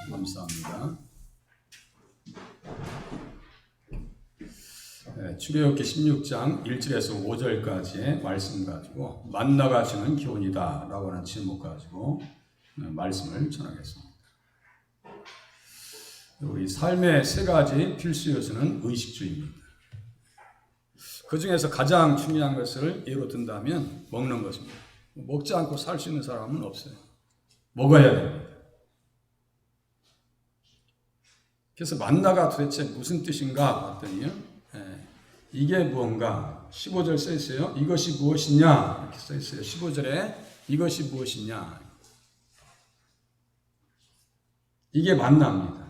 감사합니다. 출애굽기 16장 1절에서 5절까지의 말씀 가지고 만나가 주는 교훈이다 라고 하는 제목 가지고 말씀을 전하겠습니다. 우리 삶의 세 가지 필수 요소는 의식주의입니다. 그 중에서 가장 중요한 것을 예로 든다면 먹는 것입니다. 먹지 않고 살 수 있는 사람은 없어요. 먹어야 됩니다. 그래서 만나가 도대체 무슨 뜻인가 봤더니요. 이게 무언가 15절 써 있어요. 이것이 무엇이냐 이렇게 써 있어요. 15절에 이것이 무엇이냐. 이게 만나입니다.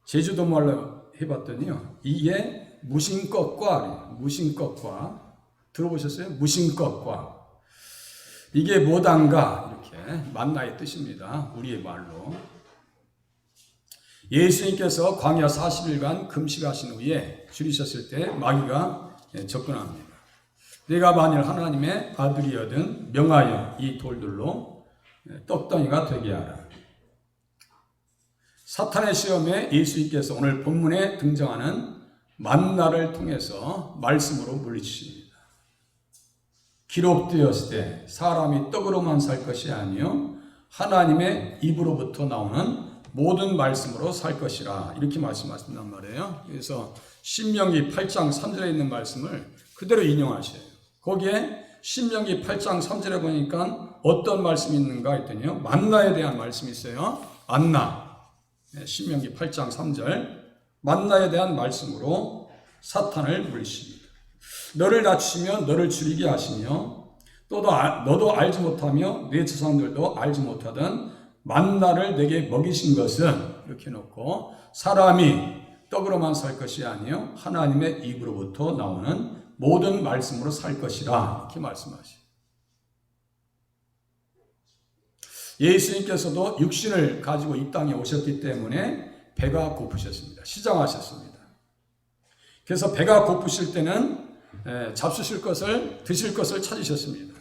제주도 말로 해봤더니요. 이게 무심것과 들어보셨어요? 무심것과 이게 뭐단가 이렇게 만나의 뜻입니다. 우리의 말로. 예수님께서 광야 40일간 금식하신 후에 줄이셨을 때 마귀가 접근합니다. 내가 만일 하나님의 아들이거든 명하여 이 돌들로 떡덩이가 되게 하라. 사탄의 시험에 예수님께서 오늘 본문에 등장하는 만나를 통해서 말씀으로 물리치십니다. 기록되었을 때 사람이 떡으로만 살 것이 아니요 하나님의 입으로부터 나오는 모든 말씀으로 살 것이라 이렇게 말씀하신단 말이에요. 그래서 신명기 8장 3절에 있는 말씀을 그대로 인용하셔요. 거기에 신명기 8장 3절에 보니까 어떤 말씀이 있는가 했더니요. 만나에 대한 말씀이 있어요. 만나. 신명기 8장 3절 만나에 대한 말씀으로 사탄을 물리십니다. 너를 낮추시며 너를 줄이게 하시며 너도 알지 못하며 네 조상들도 알지 못하던 만나를 내게 먹이신 것은 이렇게 놓고 사람이 떡으로만 살 것이 아니요 하나님의 입으로부터 나오는 모든 말씀으로 살 것이라 이렇게 말씀하시죠. 예수님께서도 육신을 가지고 이 땅에 오셨기 때문에 배가 고프셨습니다. 시장하셨습니다. 그래서 배가 고프실 때는 잡수실 것을 드실 것을 찾으셨습니다.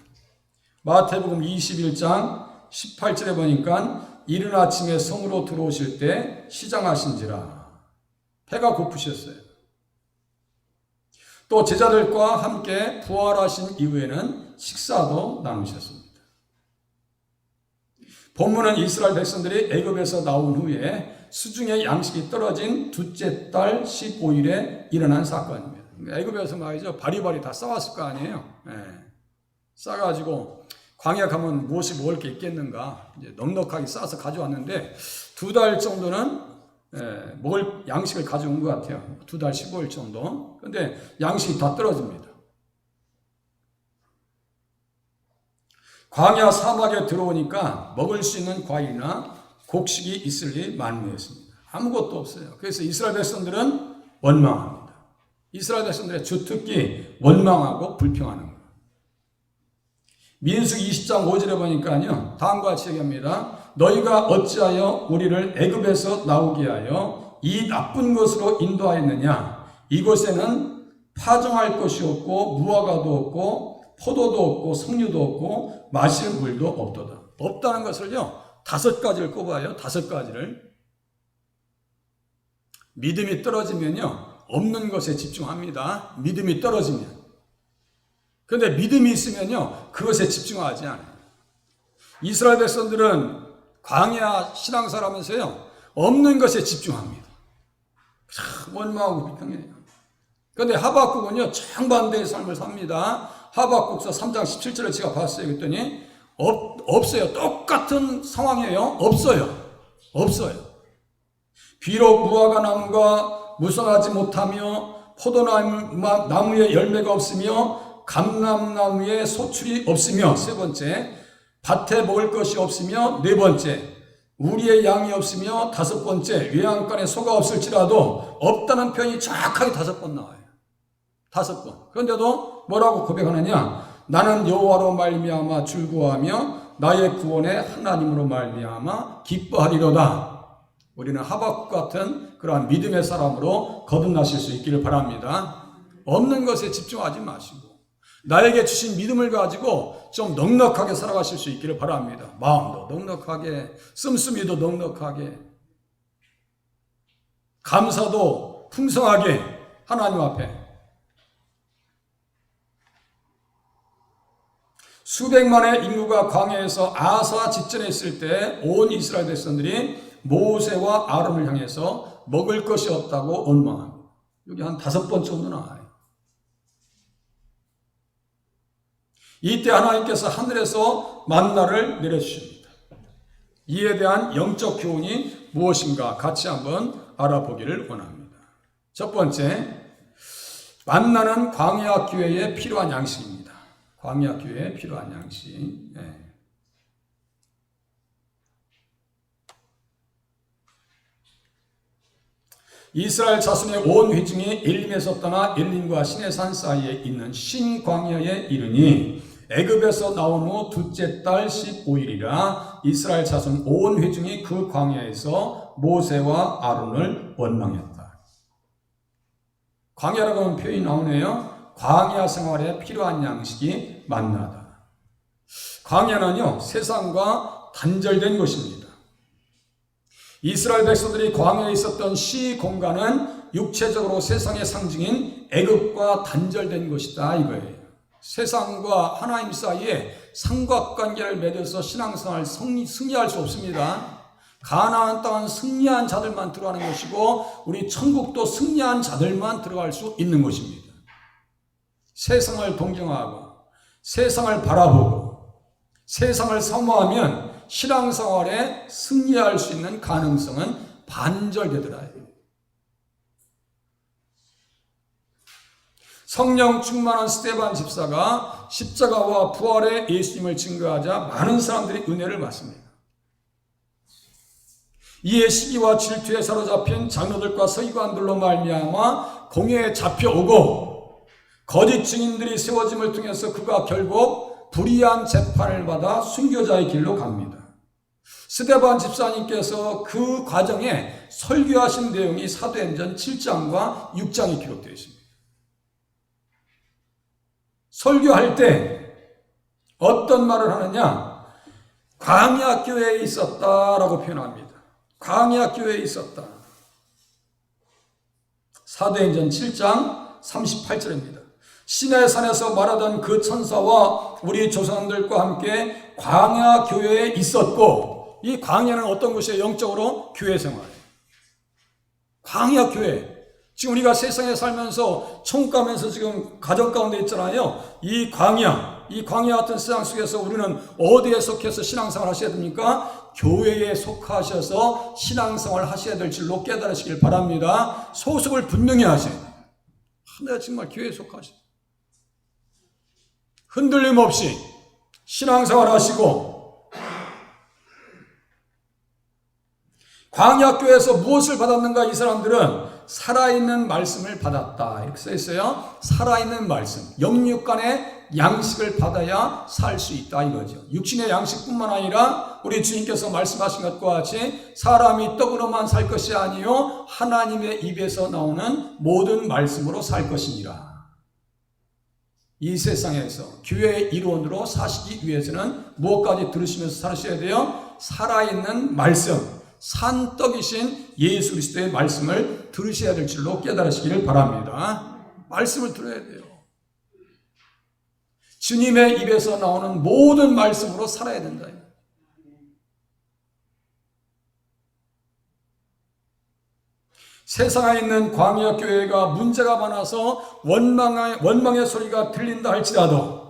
마태복음 21장 18절에 보니까 이른 아침에 성으로 들어오실 때 시장하신지라 배가 고프셨어요. 또 제자들과 함께 부활하신 이후에는 식사도 나누셨습니다. 본문은 이스라엘 백성들이 애굽에서 나온 후에 수중에 양식이 떨어진 둘째 달 15일에 일어난 사건입니다. 애굽에서 말이죠. 바리바리 다 싸왔을 거 아니에요. 싸가지고 광야 가면 무엇이 먹을 게 있겠는가. 이제 넉넉하게 싸서 가져왔는데 2달 정도는 먹을 양식을 가져온 것 같아요. 2달 15일 정도. 그런데 양식이 다 떨어집니다. 광야 사막에 들어오니까 먹을 수 있는 과일이나 곡식이 있을 리 만무했습니다. 아무것도 없어요. 그래서 이스라엘 백성들은 원망합니다. 이스라엘 백성들의 주특기 원망하고 불평하는 거예요. 민수기 20장 5절에 보니까요. 다음과 같이 얘기합니다. 너희가 어찌하여 우리를 애굽에서 나오게 하여 이 나쁜 곳으로 인도하였느냐. 이곳에는 파종할 것이 없고 무화과도 없고 포도도 없고 석류도 없고 마실 물도 없도다. 없다는 것을요. 5가지를 꼽아요. 5가지를. 믿음이 떨어지면요. 없는 것에 집중합니다. 믿음이 떨어지면. 그런데 믿음이 있으면요. 그것에 집중하지 않아요. 이스라엘 백성들은 광야 신앙사라면서요. 없는 것에 집중합니다. 원망하고 불평해요. 그런데 하박국은요. 정반대의 삶을 삽니다. 하박국서 3장 17절을 제가 봤어요. 그랬더니 없어요. 똑같은 상황이에요. 없어요. 비록 무화과 나무가 무성하지 못하며 포도나무에 열매가 없으며 감람나무에 소출이 없으며 3번째 밭에 먹을 것이 없으며 4번째 우리의 양이 없으며 5번째 외양간에 소가 없을지라도 없다는 표현이 정확하게 5번 나와요. 5번. 그런데도 뭐라고 고백하느냐? 나는 여호와로 말미암아 즐거워하며 나의 구원의 하나님으로 말미암아 기뻐하리로다. 우리는 하박국 같은 그러한 믿음의 사람으로 거듭나실 수 있기를 바랍니다. 없는 것에 집중하지 마시고 나에게 주신 믿음을 가지고 좀 넉넉하게 살아가실 수 있기를 바랍니다. 마음도 넉넉하게, 씀씀이도 넉넉하게, 감사도 풍성하게 하나님 앞에. 수백만의 인구가 광야에서 아사 직전에 있을 때 온 이스라엘 백성들이 모세와 아론을 향해서 먹을 것이 없다고 원망합니다. 여기 한 5번 정도 나와요. 이때 하나님께서 하늘에서 만나를 내려주십니다. 이에 대한 영적 교훈이 무엇인가 같이 한번 알아보기를 원합니다. 첫 번째, 만나는 광야 교회에 필요한 양식입니다. 광야 교회에 필요한 양식. 이스라엘 자손의 온 회중이 엘림에서 떠나 엘림과 시내산 사이에 있는 신광야에 이르니 애굽에서 나온 후 둘째 달 15일이라 이스라엘 자손 온 회중이 그 광야에서 모세와 아론을 원망했다. 광야라고 하는 표현이 나오네요. 광야 생활에 필요한 양식이 만나다. 광야는요, 세상과 단절된 곳입니다. 이스라엘 백성들이 광야에 있었던 시 공간은 육체적으로 세상의 상징인 애굽과 단절된 것이다 이거예요. 세상과 하나님 사이에 삼각관계를 맺어서 신앙생활을 승리할 수 없습니다. 가나안 땅은 승리한 자들만 들어가는 것이고 우리 천국도 승리한 자들만 들어갈 수 있는 곳입니다. 세상을 동경하고 세상을 바라보고 세상을 사모하면 신앙생활에 승리할 수 있는 가능성은 반절되더라. 성령 충만한 스데반 집사가 십자가와 부활의 예수님을 증거하자 많은 사람들이 은혜를 받습니다. 이에 시기와 질투에 사로잡힌 장로들과 서기관들로 말미암아 공회에 잡혀오고 거짓 증인들이 세워짐을 통해서 그가 결국 불의한 재판을 받아 순교자의 길로 갑니다. 스데반 집사님께서 그 과정에 설교하신 내용이 사도행전 7장과 6장에 기록되어 있습니다. 설교할 때 어떤 말을 하느냐? 광야 교회에 있었다라고 표현합니다. 광야 교회에 있었다. 사도행전 7장 38절입니다. 시내산에서 말하던 그 천사와 우리 조상들과 함께 광야 교회에 있었고, 이 광야는 어떤 곳이에요? 영적으로 교회 생활. 광야 교회. 지금 우리가 세상에 살면서 천국 가면서 지금 가정 가운데 있잖아요. 이 광야 같은 세상 속에서 우리는 어디에 속해서 신앙생활 하셔야 됩니까? 교회에 속하셔서 신앙생활 하셔야 될 줄로 깨달으시길 바랍니다. 소속을 분명히 하셔야 돼요. 내가 정말 교회에 속하셔. 흔들림 없이 신앙생활 하시고, 광야교회에서 무엇을 받았는가? 이 사람들은 살아있는 말씀을 받았다. 이렇게 써 있어요. 살아있는 말씀. 영육간의 양식을 받아야 살 수 있다 이거죠. 육신의 양식뿐만 아니라 우리 주님께서 말씀하신 것과 같이 사람이 떡으로만 살 것이 아니요 하나님의 입에서 나오는 모든 말씀으로 살 것이니라. 이 세상에서 교회의 일원으로 사시기 위해서는 무엇까지 들으시면서 사셔야 돼요? 살아있는 말씀, 산떡이신 예수 그리스도의 말씀을 들으셔야 될 줄로 깨달으시기를 바랍니다. 말씀을 들어야 돼요. 주님의 입에서 나오는 모든 말씀으로 살아야 된다. 세상에 있는 광야 교회가 문제가 많아서 원망의 소리가 들린다 할지라도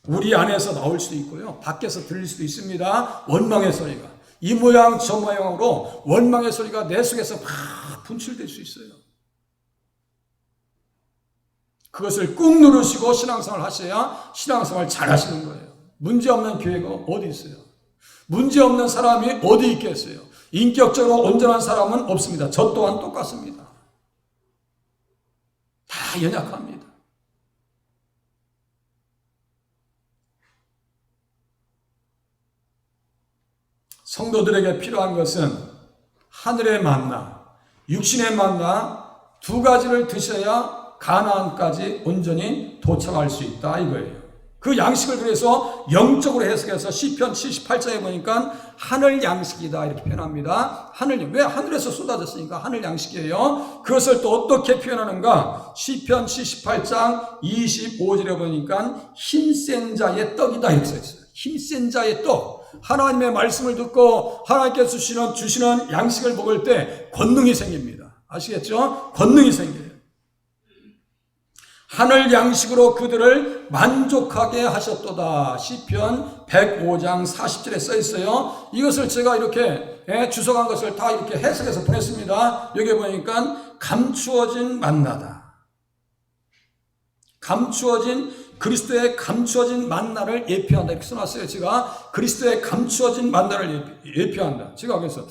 우리 안에서 나올 수도 있고요. 밖에서 들릴 수도 있습니다. 원망의 소리가. 이 모양 저 모양으로 원망의 소리가 내 속에서 막 분출될 수 있어요. 그것을 꾹 누르시고 신앙생활 하셔야 신앙생활 잘 하시는 거예요. 문제없는 교회가 어디 있어요? 문제없는 사람이 어디 있겠어요? 인격적으로 온전한 사람은 없습니다. 저 또한 똑같습니다. 다 연약합니다. 성도들에게 필요한 것은 하늘의 만나, 육신의 만나 두 가지를 드셔야 가나안까지 온전히 도착할 수 있다 이거예요. 그 양식을 그래서 영적으로 해석해서 시편 78장에 보니까 하늘 양식이다 이렇게 표현합니다. 왜 하늘에서 쏟아졌으니까 하늘 양식이에요. 그것을 또 어떻게 표현하는가? 시편 78장 25절에 보니까 힘센 자의 떡이다 이렇게 써있어요. 힘센 자의 떡. 하나님의 말씀을 듣고 하나님께서 주시는 양식을 먹을 때 권능이 생깁니다. 아시겠죠? 권능이 생겨요. 하늘 양식으로 그들을 만족하게 하셨도다. 시편 105장 40절에 써 있어요. 이것을 제가 이렇게 주석한 것을 다 이렇게 해석해서 보냈습니다. 여기 보니까 감추어진 만나다. 그리스도의 감추어진 만나를 예표한다. 이렇게 써놨어요. 제가 그리스도의 감추어진 만나를 예표한다. 제가 그래서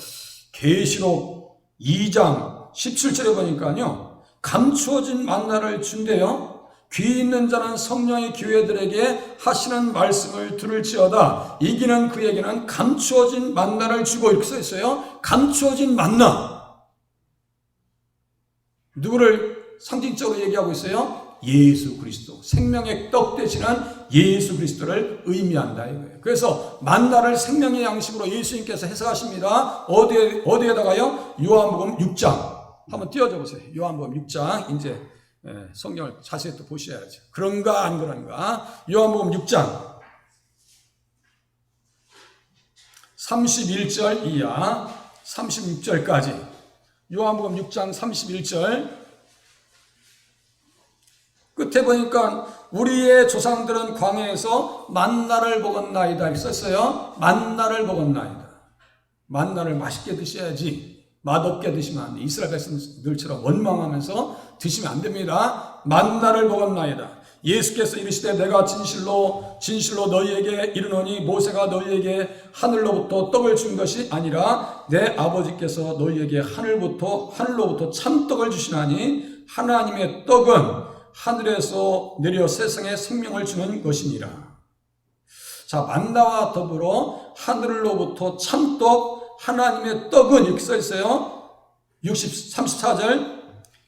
계시록 2장 17절에 보니까요. 감추어진 만나를 준대요. 귀 있는 자는 성령의 교회들에게 하시는 말씀을 들을지어다. 이기는 그에게는 감추어진 만나를 주고 이렇게 써 있어요. 감추어진 만나. 누구를 상징적으로 얘기하고 있어요? 예수 그리스도. 생명의 떡 되시는 예수 그리스도를 의미한다 이거예요. 그래서 만나를 생명의 양식으로 예수님께서 해석하십니다. 어디에다가요? 요한복음 6장. 한번 띄워줘 보세요. 요한복음 6장. 이제 성경을 자세히 또 보셔야죠. 그런가 안 그런가? 요한복음 6장 31절 이하 36절까지. 요한복음 6장 31절 끝에 보니까 우리의 조상들은 광야에서 만나를 먹었나이다 이렇게 썼어요. 만나를 먹었나이다. 만나를 맛있게 드셔야지. 맛없게 드시면 안 돼. 이스라엘 백성들처럼 원망하면서 드시면 안 됩니다. 만나를 먹었나이다. 예수께서 이르시되 내가 진실로 너희에게 이르노니 모세가 너희에게 하늘로부터 떡을 준 것이 아니라 내 아버지께서 너희에게 하늘로부터 참떡을 주시나니 하나님의 떡은 하늘에서 내려 세상에 생명을 주는 것이니라. 자, 만나와 더불어 하늘로부터 참떡 하나님의 떡은 이렇게 써 있어요. 34절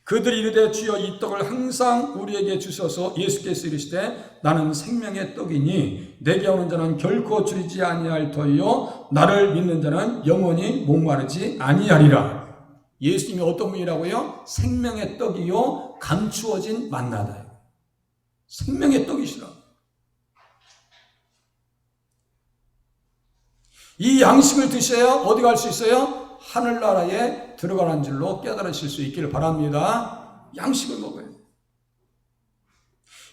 그들이 이르되 주여 이 떡을 항상 우리에게 주셔서 예수께서 이르시되 나는 생명의 떡이니 내게 오는 자는 결코 줄이지 아니할 터이요 나를 믿는 자는 영원히 목마르지 아니하리라. 예수님이 어떤 분이라고요? 생명의 떡이요 감추어진 만나다. 생명의 떡이시라. 이 양식을 드셔야 어디 갈 수 있어요? 하늘나라에 들어가는 줄로 깨달으실 수 있기를 바랍니다. 양식을 먹어요.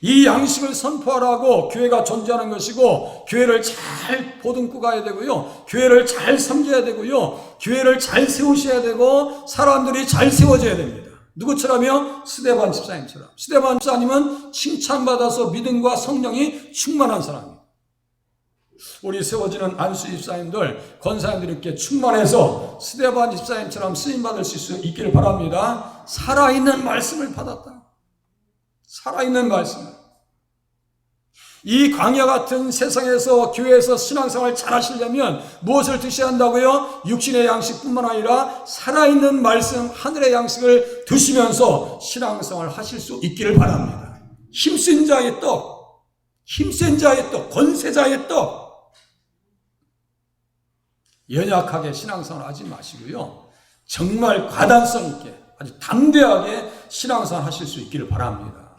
이 양식을 선포하라고 교회가 존재하는 것이고 교회를 잘 보듬고 가야 되고요. 교회를 잘 섬겨야 되고요. 교회를 잘 세우셔야 되고 사람들이 잘 세워져야 됩니다. 누구처럼요? 스데반 집사님처럼. 스데반 집사님은 칭찬받아서 믿음과 성령이 충만한 사람입니다. 우리 세워지는 안수 집사님들, 권사님들이 이렇게 충만해서 스데반 집사님처럼 쓰임받을 수 있기를 바랍니다. 살아있는 말씀을 받았다. 살아있는 말씀을. 이 광야 같은 세상에서 교회에서 신앙생활 잘 하시려면 무엇을 드셔야 한다고요? 육신의 양식뿐만 아니라 살아있는 말씀, 하늘의 양식을 드시면서 신앙생활 하실 수 있기를 바랍니다. 힘센 자의 떡, 권세자의 떡. 연약하게 신앙생활 하지 마시고요. 정말 과단성 있게 아주 담대하게 신앙생활 하실 수 있기를 바랍니다.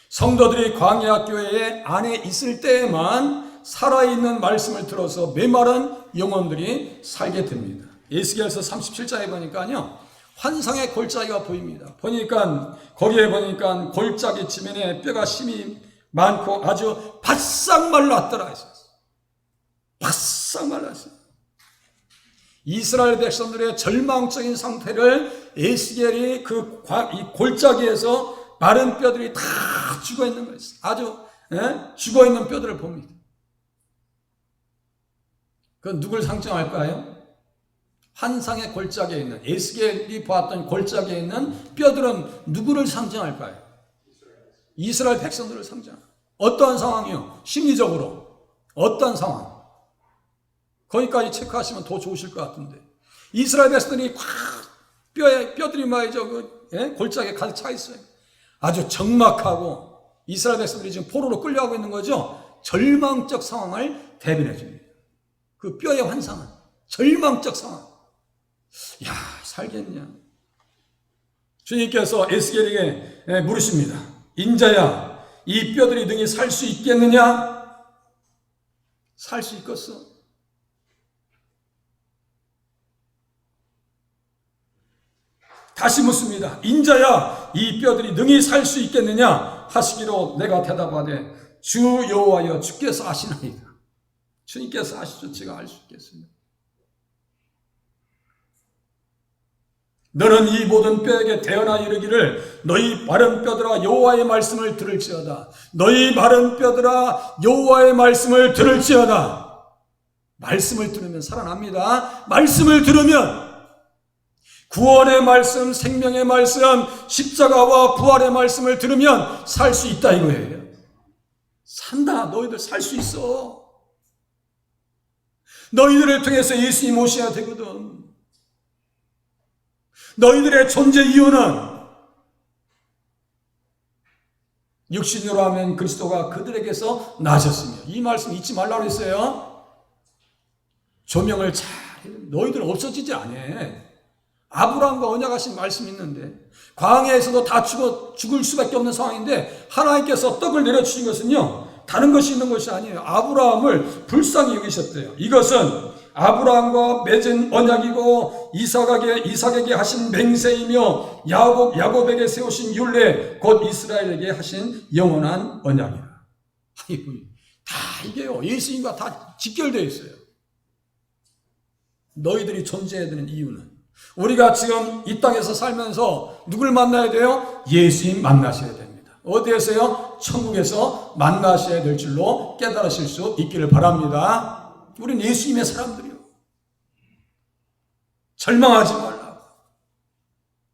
성도들이 광야 교회 안에 있을 때에만 살아있는 말씀을 들어서 메마른 영혼들이 살게 됩니다. 에스겔서 37장에 보니까요. 환상의 골짜기가 보입니다. 거기에 보니까 골짜기 지면에 뼈가 심이 많고 아주 바싹 말랐더라 했어요. 바싹 말랐어요. 이스라엘 백성들의 절망적인 상태를 에스겔이 이 골짜기에서 마른 뼈들이 다 죽어 있는 거예요. 아주 죽어 있는 뼈들을 봅니다. 그건 누굴 상징할까요? 환상의 골짜기에 있는 에스겔이 보았던 골짜기에 있는 뼈들은 누구를 상징할까요? 이스라엘 백성들을 상징합니다. 어떠한 상황이요? 심리적으로 어떤 상황? 거기까지 체크하시면 더 좋으실 것 같은데. 이스라엘 백성들이 꽉 뼈들이 말이죠. 골짜기에 가득 차 있어요. 아주 적막하고 이스라엘 백성들이 지금 포로로 끌려가고 있는 거죠. 절망적 상황을 대변해 줍니다. 그 뼈의 환상은 절망적 상황. 야, 살겠냐. 주님께서 에스겔에게 물으십니다. 인자야, 이 뼈들이 능히 살 수 있겠느냐? 살 수 있겠어? 다시 묻습니다. 인자야, 이 뼈들이 능히 살 수 있겠느냐? 하시기로 내가 대답하되 주 여호와여 주께서 아시나이다. 주님께서 아시죠. 제가 알 수 있겠습니다. 너는 이 모든 뼈에게 대언하 이르기를 너희 마른 뼈들아 여호와의 말씀을 들을지어다. 너희 마른 뼈들아 여호와의 말씀을 들을지어다. 말씀을 들으면 살아납니다. 말씀을 들으면 구원의 말씀, 생명의 말씀, 십자가와 부활의 말씀을 들으면 살 수 있다 이거예요. 산다. 너희들 살 수 있어. 너희들을 통해서 예수님 오셔야 되거든. 너희들의 존재 이유는 육신으로 하면 그리스도가 그들에게서 나셨으며, 이 말씀 잊지 말라고 했어요. 조명을 잘 너희들 없어지지 않아. 아브라함과 언약하신 말씀이 있는데 광야에서도 다 죽을 수밖에 없는 상황인데 하나님께서 떡을 내려주신 것은요 다른 것이 있는 것이 아니에요. 아브라함을 불쌍히 여기셨대요. 이것은 아브라함과 맺은 언약이고 이삭에게 하신 맹세이며 야곱에게 세우신 율례 곧 이스라엘에게 하신 영원한 언약이라. 다 이게요 예수님과 다 직결되어 있어요. 너희들이 존재해야 되는 이유는 우리가 지금 이 땅에서 살면서 누굴 만나야 돼요? 예수님 만나셔야 됩니다. 어디에서요? 천국에서 만나셔야 될 줄로 깨달으실 수 있기를 바랍니다. 우린 예수님의 사람들이요. 절망하지 말라고.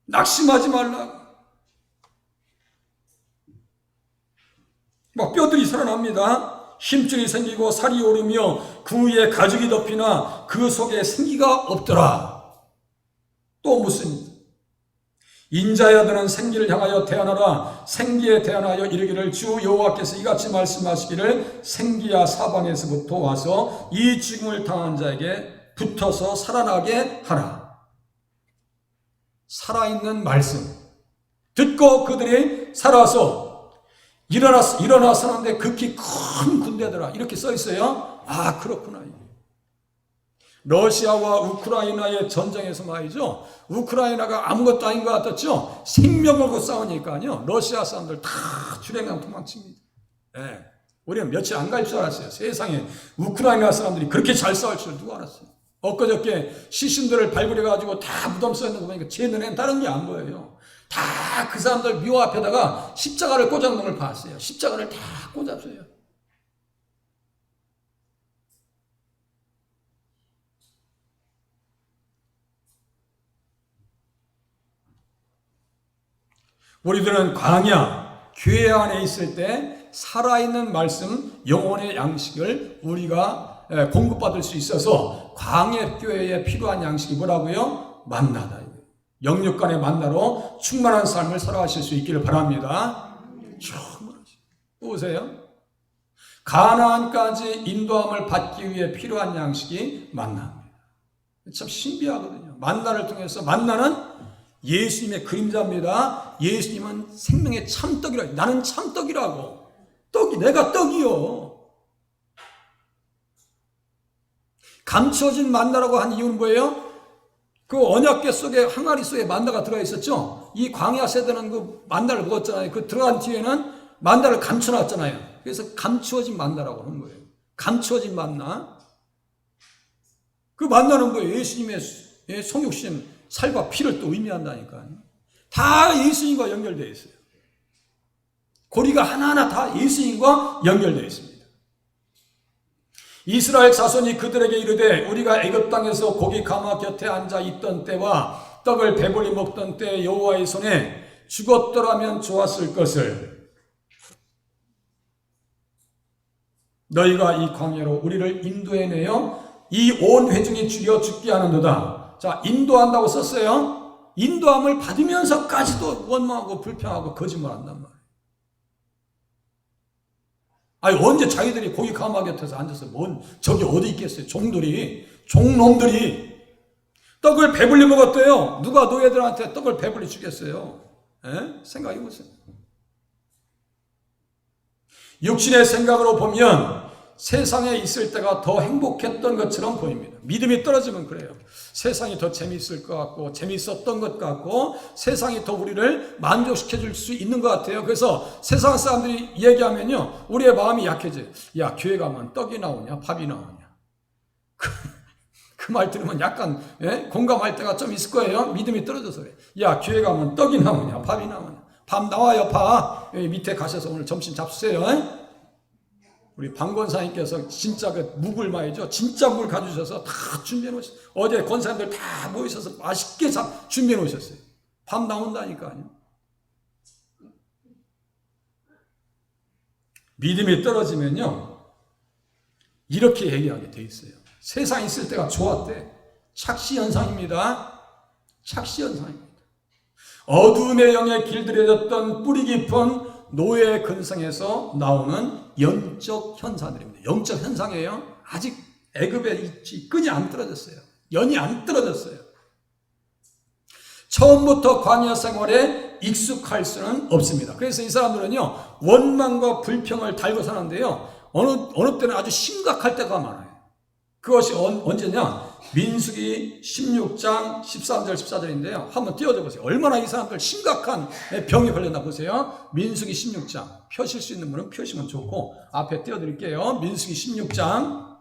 낙심하지 말라고. 막 뼈들이 살아납니다. 힘줄이 생기고 살이 오르며 그 위에 가죽이 덮이나 그 속에 생기가 없더라. 또 무슨 인자야들은 생기를 향하여 대언하라. 생기에 대언하여 이르기를 주 여호와께서 이같이 말씀하시기를 생기야 사방에서부터 와서 이 죽음을 당한 자에게 붙어서 살아나게 하라. 살아있는 말씀 듣고 그들이 살아서 일어나서는데 극히 큰 군대더라. 이렇게 써 있어요. 아 그렇구나. 러시아와 우크라이나의 전쟁에서 말이죠. 우크라이나가 아무것도 아닌 것 같았죠. 생명 걸고 싸우니까요. 러시아 사람들 다 주랭랑 도망칩니다. 네. 우리는 며칠 안 갈 줄 알았어요. 세상에 우크라이나 사람들이 그렇게 잘 싸울 줄 누가 알았어요. 엊그저께 시신들을 발굴해가지고 다 무덤 써 있는 거 보니까 제 눈에는 다른 게 안 보여요. 다 그 사람들 묘 앞에다가 십자가를 꽂아놓은 걸 봤어요. 십자가를 다 꽂았어요. 우리들은 광야, 교회 안에 있을 때 살아있는 말씀, 영혼의 양식을 우리가 공급받을 수 있어서 광야 교회에 필요한 양식이 뭐라고요? 만나다. 영육간의 만나로 충만한 삶을 살아가실 수 있기를 바랍니다. 충만하시. 보세요. 가나안까지 인도함을 받기 위해 필요한 양식이 만나입니다. 참 신비하거든요. 만나를 통해서 만나는 예수님의 그림자입니다. 예수님은 생명의 참떡이라고. 나는 참떡이라고. 떡이 내가 떡이요. 감추어진 만나라고 한 이유는 뭐예요? 그 언약궤 속에 항아리 속에 만나가 들어가 있었죠. 이 광야 세대는 그 만나를 먹었잖아요. 그 들어간 뒤에는 만나를 감춰놨잖아요. 그래서 감추어진 만나라고 하는 거예요. 감추어진 만나. 그 만나는 뭐예요? 예수님의 성육신 살과 피를 또 의미한다니까요. 다 예수님과 연결되어 있어요. 고리가 하나하나 다 예수님과 연결되어 있습니다. 이스라엘 자손이 그들에게 이르되 우리가 애굽 땅에서 고기 가마 곁에 앉아 있던 때와 떡을 배불리 먹던 때 여호와의 손에 죽었더라면 좋았을 것을 너희가 이 광야로 우리를 인도해내어 이 온 회중이 죽여 죽게 하는도다. 자, 인도한다고 썼어요. 인도함을 받으면서까지도 원망하고 불평하고 거짓말한단 말이에요. 아니 언제 자기들이 고기 가마 곁에서 앉아서 저기 어디 있겠어요. 종놈들이 떡을 배불리 먹었대요. 누가 노예들한테 떡을 배불리 주겠어요. 생각해보세요. 육신의 생각으로 보면 세상에 있을 때가 더 행복했던 것처럼 보입니다. 믿음이 떨어지면 그래요. 세상이 더 재미있을 것 같고 재미있었던 것 같고 세상이 더 우리를 만족시켜 줄 수 있는 것 같아요. 그래서 세상 사람들이 얘기하면요 우리의 마음이 약해져요. 야, 교회 가면 떡이 나오냐 밥이 나오냐. 그 말 들으면 약간 공감할 때가 좀 있을 거예요. 믿음이 떨어져서 그래. 야, 교회 가면 떡이 나오냐 밥이 나오냐. 밥 나와요. 밥 여기 밑에 가셔서 오늘 점심 잡수세요. 우리 방권사님께서 진짜 그 묵을 말이죠. 진짜 물 가져오셔서 다 준비해 놓으셨어요. 어제 권사님들 다 모이셔서 맛있게 준비해 놓으셨어요. 밥 나온다니까요. 믿음이 떨어지면요 이렇게 얘기하게 돼 있어요. 세상에 있을 때가 좋았대. 착시현상입니다. 착시현상입니다. 어둠의 영에 길들여졌던 뿌리 깊은 노예 근성에서 나오는 영적 현상들입니다. 영적 현상이에요. 아직 애굽의 끈이 안 떨어졌어요. 연이 안 떨어졌어요. 처음부터 광야 생활에 익숙할 수는 없습니다. 그래서 이 사람들은요 원망과 불평을 달고 사는데요 어느 때는 아주 심각할 때가 많아요. 그것이 언제냐? 민수기 16장 13절 14절인데요. 한번 띄워줘 보세요. 얼마나 이 사람들 심각한 병이 걸렸나 보세요. 민수기 16장. 펴실 수 있는 분은 펴시면 좋고 앞에 띄워드릴게요. 민수기 16장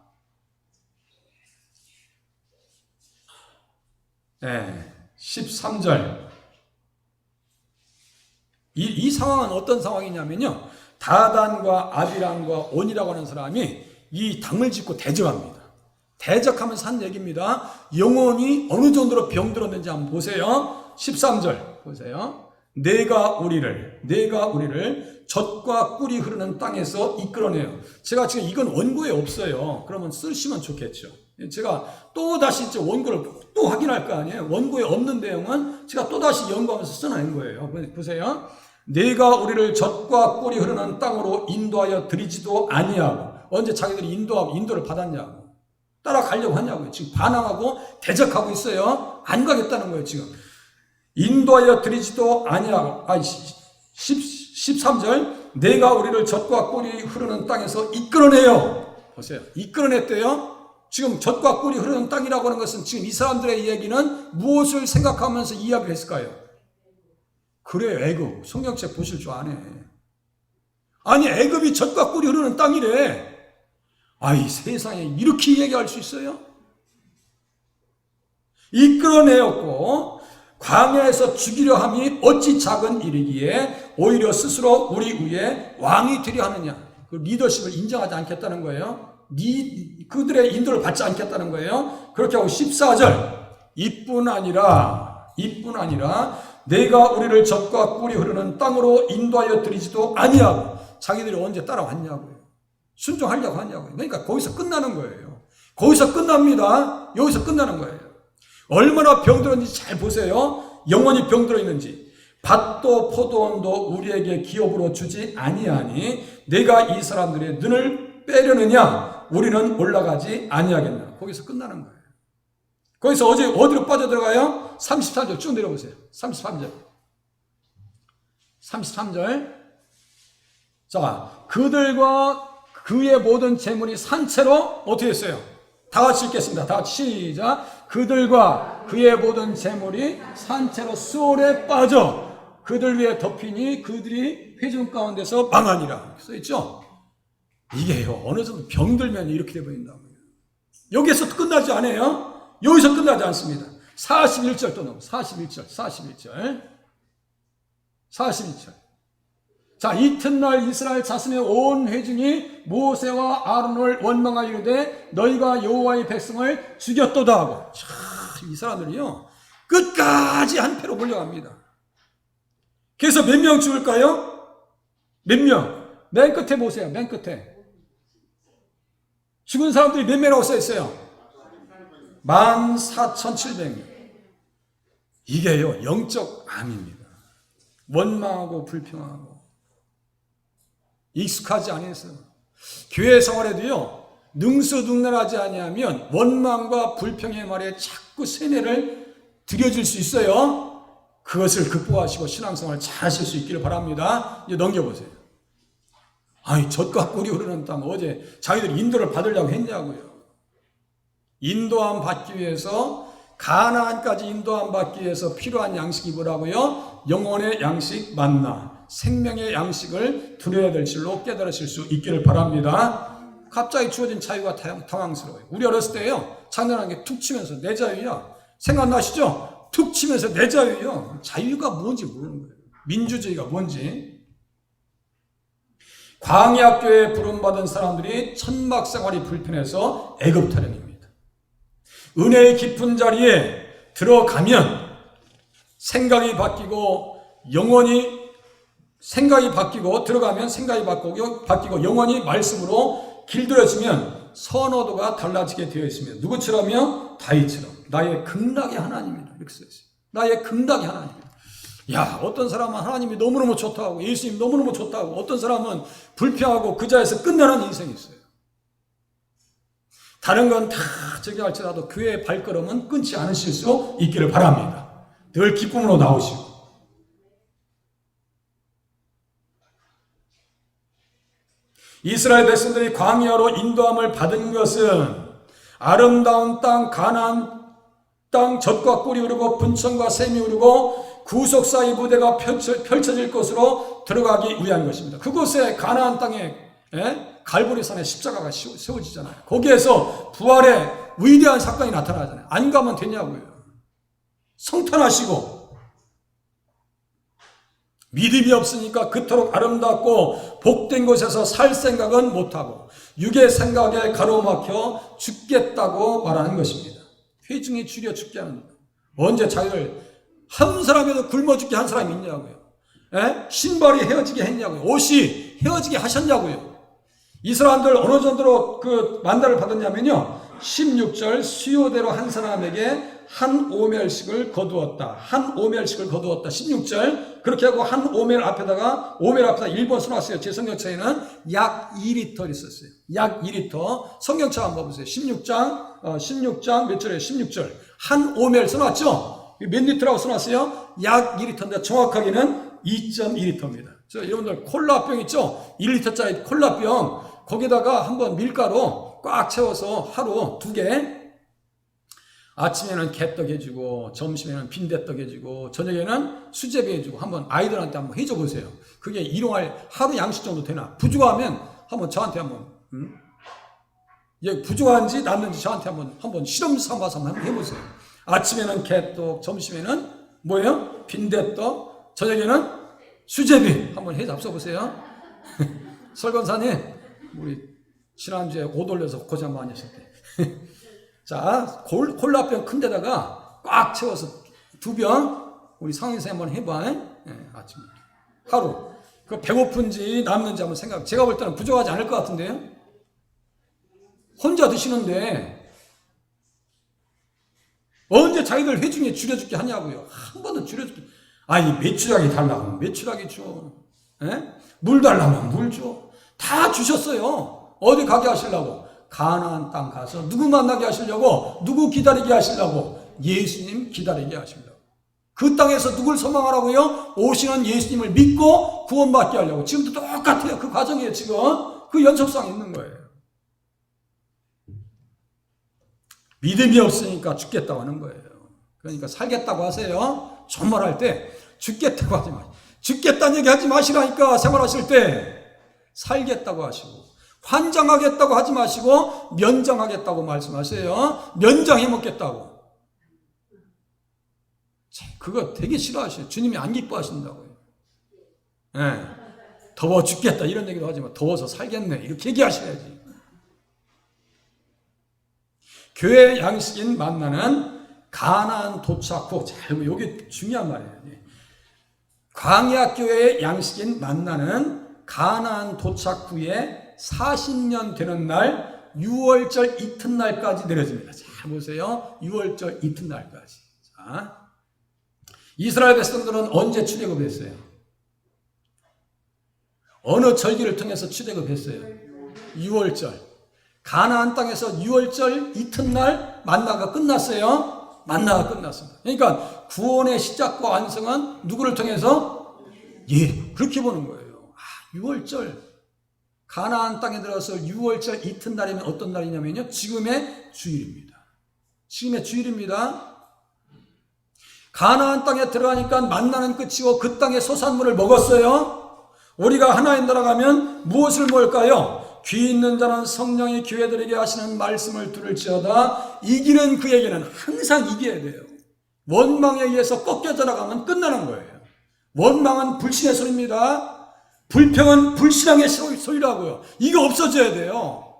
13절. 이 상황은 어떤 상황이냐면요. 다단과 아비람과 온이라고 하는 사람이 이 당을 짓고 대적합니다. 대적하면서 한 얘기입니다. 영혼이 어느 정도로 병들었는지 한번 보세요. 13절 보세요. 내가 우리를 젖과 꿀이 흐르는 땅에서 이끌어내요. 제가 지금 이건 원고에 없어요. 그러면 쓰시면 좋겠죠. 제가 또 다시 이제 원고를 또 확인할 거 아니에요. 원고에 없는 내용은 제가 또 다시 연구하면서 써낸 거예요. 보세요. 내가 우리를 젖과 꿀이 흐르는 땅으로 인도하여 드리지도 아니하고. 언제 자기들이 인도를 받았냐고. 따라가려고 하냐고요. 지금 반항하고 대적하고 있어요. 안 가겠다는 거예요. 지금 인도하여 드리지도 아니하고. 13절 내가 우리를 젖과 꿀이 흐르는 땅에서 이끌어내요. 보세요. 이끌어냈대요. 지금 젖과 꿀이 흐르는 땅이라고 하는 것은 지금 이 사람들의 얘기는 무엇을 생각하면서 이야기를 했을까요? 그래, 애굽. 성경책 보실 줄 아네. 아니, 애굽이 젖과 꿀이 흐르는 땅이래. 아이, 세상에 이렇게 얘기할 수 있어요? 이끌어내었고 광야에서 죽이려 함이 어찌 작은 일이기에 오히려 스스로 우리 위에 왕이 되려 하느냐. 그 리더십을 인정하지 않겠다는 거예요. 그들의 인도를 받지 않겠다는 거예요. 그렇게 하고 14절 이뿐 아니라 내가 우리를 젖과 꿀이 흐르는 땅으로 인도하여 드리지도 아니하고. 자기들이 언제 따라왔냐고요. 순종하려고 하냐고요. 그러니까 거기서 끝나는 거예요. 거기서 끝납니다. 여기서 끝나는 거예요. 얼마나 병들었는지 잘 보세요. 영원히 병들어 있는지. 밭도 포도원도 우리에게 기업으로 주지 아니하니 내가 이 사람들의 눈을 빼려느냐. 우리는 올라가지 아니하겠나. 거기서 끝나는 거예요. 거기서 어디로 빠져들어가요? 33절 쭉 내려보세요. 33절. 자, 그들과 그의 모든 재물이 산채로 어떻게 했어요? 다 같이 읽겠습니다. 다 같이 시작. 그들과 그의 모든 재물이 산채로 수월에 빠져 그들 위에 덮이니 그들이 회중 가운데서 망하니라. 써있죠? 이게요, 어느 정도 병들면 이렇게 되어버린다고요. 여기에서 끝나지 않아요? 여기서 끝나지 않습니다. 41절 또 넘어. 41절. 자, 이튿날 이스라엘 자손의 온 회중이 모세와 아론을 원망하여 이르되 너희가 여호와의 백성을 죽였도다 하고. 이 사람들이요 끝까지 한패로 몰려갑니다. 그래서 몇 명 죽을까요? 몇 명? 맨 끝에 보세요. 맨 끝에 죽은 사람들이 몇 명이라고 써있어요? 14,700명. 이게요, 영적 암입니다. 원망하고 불평하고 익숙하지 않아서 교회 생활에도요, 능수능란하지 아니하면 원망과 불평의 말에 자꾸 세뇌를 들여줄 수 있어요. 그것을 극복하시고 신앙생활 잘 하실 수 있기를 바랍니다. 이제 넘겨보세요. 아이, 젖과 꿀이 흐르는 땅, 어제 자기들이 인도를 받으려고 했냐고요. 인도함 받기 위해서, 가나안까지 인도함 받기 위해서 필요한 양식이 뭐라고요? 영혼의 양식 만나, 생명의 양식을 드려야 될 줄로 깨달으실 수 있기를 바랍니다. 갑자기 주어진 자유가 당황스러워요. 우리 어렸을 때요, 장난하게 툭 치면서 내 자유야. 생각나시죠? 툭 치면서 내 자유요. 자유가 뭔지 모르는 거예요. 민주주의가 뭔지. 광야교회에 부름받은 사람들이 천막 생활이 불편해서 애굽 타령입니다. 은혜의 깊은 자리에 들어가면 생각이 바뀌고 영원히 생각이 바뀌고 들어가면 생각이 바뀌고 영원히 말씀으로 길들여지면 선호도가 달라지게 되어 있습니다. 누구처럼요? 다윗처럼. 나의 극락의 하나님이다. 이렇게 써있어요. 나의 극락의 하나님이다. 야, 어떤 사람은 하나님이 너무너무 좋다고, 예수님 너무너무 좋다고, 어떤 사람은 불평하고 그 자리에서 끝나는 인생이 있어요. 다른 건 다 저기 할지라도 교회의 발걸음은 끊지 않으실 수 있기를 바랍니다. 늘 기쁨으로 나오시고. 이스라엘 백성들이 광야로 인도함을 받은 것은 아름다운 땅, 가나안 땅, 젖과 꿀이 흐르고 분천과 샘이 흐르고 구속사의 무대가 펼쳐질 것으로 들어가기 위한 것입니다. 그곳에 가나안 땅에 갈보리산에 십자가가 세워지잖아요. 거기에서 부활의 위대한 사건이 나타나잖아요. 안 가면 되냐고요. 성탄하시고 믿음이 없으니까 그토록 아름답고 복된 곳에서 살 생각은 못하고 육의 생각에 가로막혀 죽겠다고 말하는 것입니다. 회중이 줄여 죽게 하는 거예요. 언제 자기를 한 사람에도 굶어 죽게 한 사람이 있냐고요. 신발이 헤어지게 했냐고요. 옷이 헤어지게 하셨냐고요. 이 사람들 어느 정도로 그 만다를 받았냐면요, 16절 수요대로 한 사람에게 한 오멜씩을 거두었다. 한 오멜씩을 거두었다. 16절. 그렇게 하고 한 오멜 앞에다가 1번 써놨어요. 제 성경차에는 약 2리터 있었어요. 약 2리터. 성경차 한번 보세요. 16장 몇 절이에요? 16절. 한 오멜 써놨죠? 몇 리터라고 써놨어요? 약 2리터인데 정확하게는 2.2리터입니다. 여러분들 콜라병 있죠? 1리터짜리 콜라병. 거기다가 한번 밀가루 꽉 채워서 하루 2개, 아침에는 개떡 해주고 점심에는 빈대떡 해주고 저녁에는 수제비 해주고 한번 아이들한테 한번 해줘 보세요. 그게 일용할 하루 양식 정도 되나? 부족하면 한번 저한테 한번 부족한지 남는지 저한테 한번 실험 삼아서 한번 해보세요. 아침에는 개떡, 점심에는 뭐예요? 빈대떡, 저녁에는 수제비 한번 해 잡숴보세요. 설건사님, 우리 지난주에 옷 올려서 고생 많이 하셨대. 자, 콜라병 큰 데다가 꽉 채워서 2병, 우리 상인생 한번 해봐. 아침에. 하루. 그 배고픈지 남는지 한번 생각. 제가 볼 때는 부족하지 않을 것 같은데요? 혼자 드시는데, 언제 자기들 회중에 줄여줄게 하냐고요. 한 번도 줄여줄게. 아니, 메추라기 달라고 메추라기 줘. 물 달라면 물 줘. 다 주셨어요. 어디 가게 하시려고? 가나안 땅 가서 누구 만나게 하시려고? 누구 기다리게 하시려고? 예수님 기다리게 하시려고. 그 땅에서 누굴 소망하라고요? 오시는 예수님을 믿고 구원받게 하려고. 지금도 똑같아요. 그 과정이에요. 지금 그 연속성이 있는 거예요. 믿음이 없으니까 죽겠다고 하는 거예요. 그러니까 살겠다고 하세요. 존말할 때 죽겠다고 하지 마시고, 죽겠다는 얘기 하지 마시라니까. 생활하실 때 살겠다고 하시고, 환장하겠다고 하지 마시고 면장하겠다고 말씀하세요. 면장해 먹겠다고. 그거 되게 싫어하셔요. 주님이 안 기뻐하신다고요. 더워 죽겠다 이런 얘기도 하지 마. 더워서 살겠네 이렇게 얘기하셔야지. 교회 양식인 만나는 가나안 도착 후, 자, 여기 중요한 말이에요. 광야교회의 양식인 만나는 가나안 도착 후에 40년 되는 날 6월절 이튿날까지 내려집니다. 자, 잘 보세요. 6월절 이튿날까지. 자, 이스라엘 백성들은 언제 출애굽했어요? 어느 절기를 통해서 출애굽했어요? 6월절. 가나안 땅에서 6월절 이튿날 만나가 끝났어요. 만나가 끝났습니다. 그러니까 구원의 시작과 완성은 누구를 통해서? 예, 그렇게 보는 거예요. 6월절. 가나안 땅에 들어서 6월절 이튿날이면 어떤 날이냐면요. 지금의 주일입니다. 지금의 주일입니다. 가나안 땅에 들어가니까 만나는 끝이고 그 땅의 소산물을 먹었어요. 우리가 하나님 나라 가면 무엇을 먹을까요? 귀 있는 자는 성령이 교회들에게 하시는 말씀을 들을지어다. 이기는 그에게는 항상 이겨야 돼요. 원망에 의해서 꺾여져 나가면 끝나는 거예요. 원망은 불신의 소리입니다. 불평은 불신앙의 소리라고요. 이거 없어져야 돼요.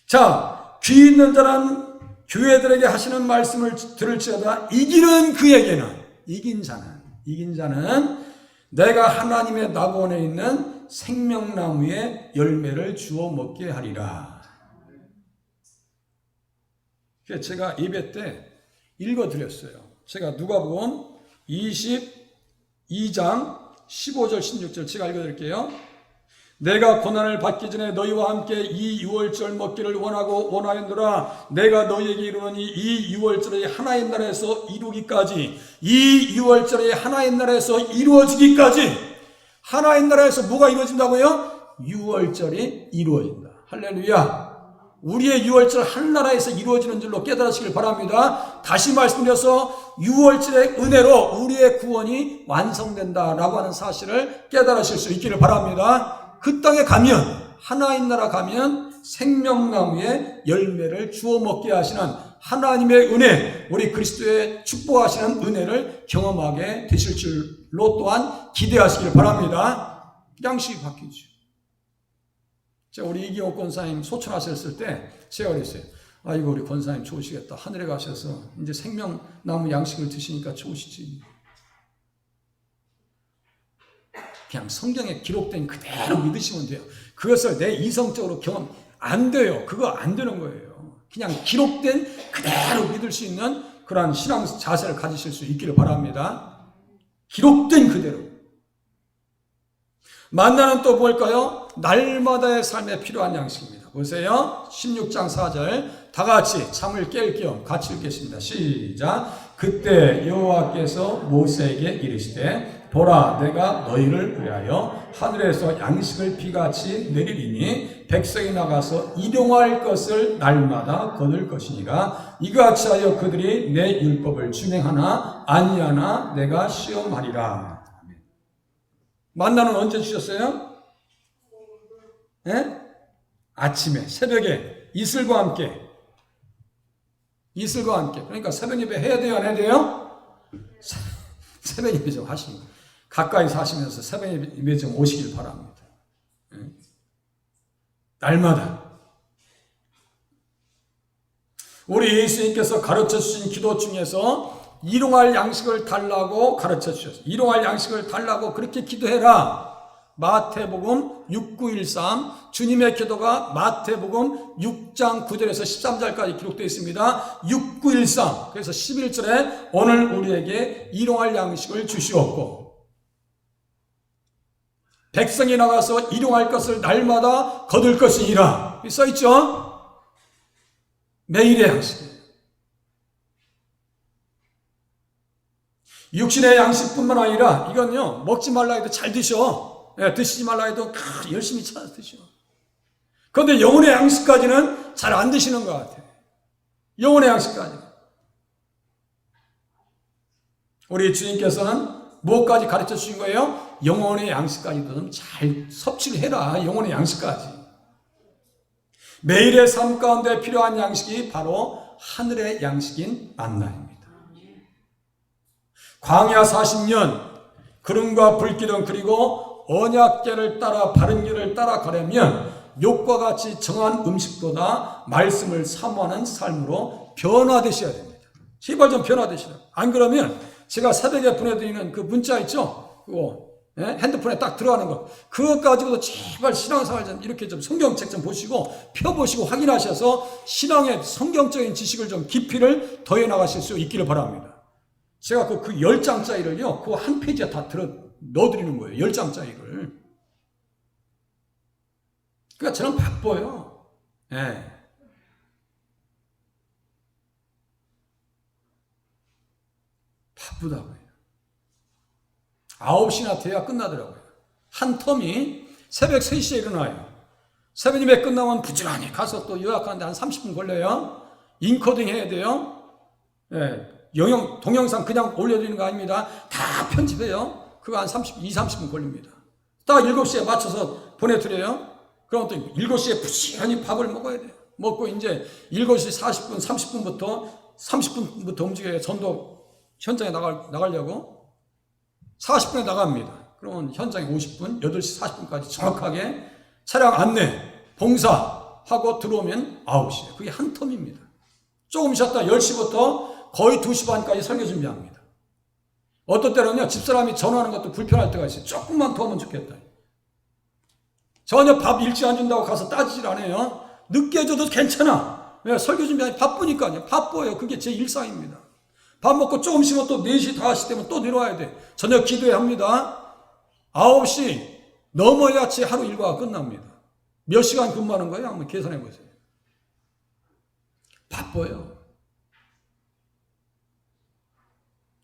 자, 귀 있는 자는 교회들에게 하시는 말씀을 들을지어다. 이기는 그에게는, 이긴 자는 내가 하나님의 낙원에 있는 생명나무의 열매를 주워 먹게 하리라. 제가 예배 때 읽어드렸어요. 제가 누가복음 22장 15절 16절 제가 읽어드릴게요. 내가 고난을 받기 전에 너희와 함께 이 유월절 먹기를 원하였노라. 내가 너희에게 이르노니 이 유월절이 하나의 나라에서 이루기까지, 이 유월절이 하나의 나라에서 이루어지기까지. 하나의 나라에서 뭐가 이루어진다고요? 유월절이 이루어진다. 할렐루야. 우리의 유월절 한 나라에서 이루어지는 줄로 깨달으시길 바랍니다. 다시 말씀드려서 유월절의 은혜로 우리의 구원이 완성된다라고 하는 사실을 깨달으실 수 있기를 바랍니다. 그 땅에 가면, 하나님 나라 가면 생명나무의 열매를 주워 먹게 하시는 하나님의 은혜, 우리 그리스도의 축복하시는 은혜를 경험하게 되실 줄로 또한 기대하시길 바랍니다. 양식이 바뀌죠. 제가 우리 이기호 권사님 소천하셨을 때 제가 그랬어요. 아이고 우리 권사님 좋으시겠다. 하늘에 가셔서 이제 생명나무 양식을 드시니까 좋으시지. 그냥 성경에 기록된 그대로 믿으시면 돼요. 그것을 내 이성적으로 경험 안 돼요. 그거 안 되는 거예요. 그냥 기록된 그대로 믿을 수 있는 그러한 신앙 자세를 가지실 수 있기를 바랍니다. 기록된 그대로. 만나는 또 뭘까요? 날마다의 삶에 필요한 양식입니다. 보세요. 16장 4절 다 같이 잠을 깰 겸 같이 읽겠습니다. 시작. 그때 여호와께서 모세에게 이르시되 보라 내가 너희를 위하여 하늘에서 양식을 비같이 내리리니 백성이 나가서 일용할 것을 날마다 거둘 것이니가 이같이 하여 그들이 내 율법을 준행하나 아니하나 내가 시험하리라. 만나는 언제 주셨어요? 예? 아침에 새벽에 이슬과 함께 그러니까 새벽 예배 해야 돼요 안 해야 돼요? 새벽 예배 좀 하시고 가까이 사시면서 새벽 예배 좀 오시길 바랍니다. 예? 날마다 우리 예수님께서 가르쳐 주신 기도 중에서 일용할 양식을 달라고 가르쳐 주셨어요. 일용할 양식을 달라고 그렇게 기도해라. 마태복음 6913 주님의 기도가 마태복음 6장 9절에서 13절까지 기록되어 있습니다. 6913 그래서 11절에 오늘 우리에게 일용할 양식을 주시옵고 백성이 나가서 일용할 것을 날마다 거둘 것이니라 써있죠? 매일의 양식이에요. 육신의 양식뿐만 아니라 이건요 먹지 말라 해도 잘 드셔. 예, 드시지 말라 해도 열심히 찾아 드셔. 그런데 영혼의 양식까지는 잘 안 드시는 것 같아요. 영혼의 양식까지. 우리 주님께서는 무엇까지 가르쳐 주신 거예요? 영혼의 양식까지도 좀 잘 섭취를 해라. 영혼의 양식까지. 매일의 삶 가운데 필요한 양식이 바로 하늘의 양식인 만나입니다. 광야 40년 구름과 불기둥 그리고 언약궤를 따라 바른 길을 따라 가려면 욕과 같이 정한 음식보다 말씀을 사모하는 삶으로 변화되셔야 됩니다. 제발 좀 변화되시라. 안 그러면 제가 새벽에 보내드리는 그 문자 있죠? 그거 핸드폰에 딱 들어가는 거. 그것 가지고도 제발 신앙생활 좀 이렇게 좀 성경책 좀 보시고 펴보시고 확인하셔서 신앙의 성경적인 지식을 좀 깊이를 더해 나가실 수 있기를 바랍니다. 제가 그 10장짜리를요, 그 한 페이지에 다 넣어드리는 거예요. 10장짜리를. 그러니까 저는 바빠요. 예. 바쁘다고요. 9시나 돼야 끝나더라고요. 한 텀이 새벽 3시에 일어나요. 새벽 예배 끝나면 부지런히 가서 또 요약하는데 한 30분 걸려요. 인코딩 해야 돼요. 예. 동영상 그냥 올려드리는 거 아닙니다. 다 편집해요. 그거 한 30분 걸립니다. 딱 7시에 맞춰서 보내드려요. 그럼 또 7시에 부지런히 밥을 먹어야 돼요. 먹고 이제 7시 40분, 30분부터 움직여요. 전도 현장에 나가려고. 40분에 나갑니다. 그러면 현장에 50분, 8시 40분까지 정확하게 차량 안내, 봉사하고 들어오면 9시에. 그게 한 텀입니다. 조금 쉬었다 10시부터 거의 2시 반까지 설교 준비합니다. 어떤 때는요, 집사람이 전화하는 것도 불편할 때가 있어요. 조금만 더 하면 좋겠다. 전혀 밥 일찍 안 준다고 가서 따지질 않아요. 늦게 줘도 괜찮아. 왜? 설교 준비하니 바쁘니까요. 바빠요. 그게 제 일상입니다. 밥 먹고 조금 쉬면 또 4시, 5시 되면 또 내려와야 돼. 저녁 기도해야 합니다. 9시 넘어야지 하루 일과가 끝납니다. 몇 시간 근무하는 거예요? 한번 계산해 보세요. 바빠요.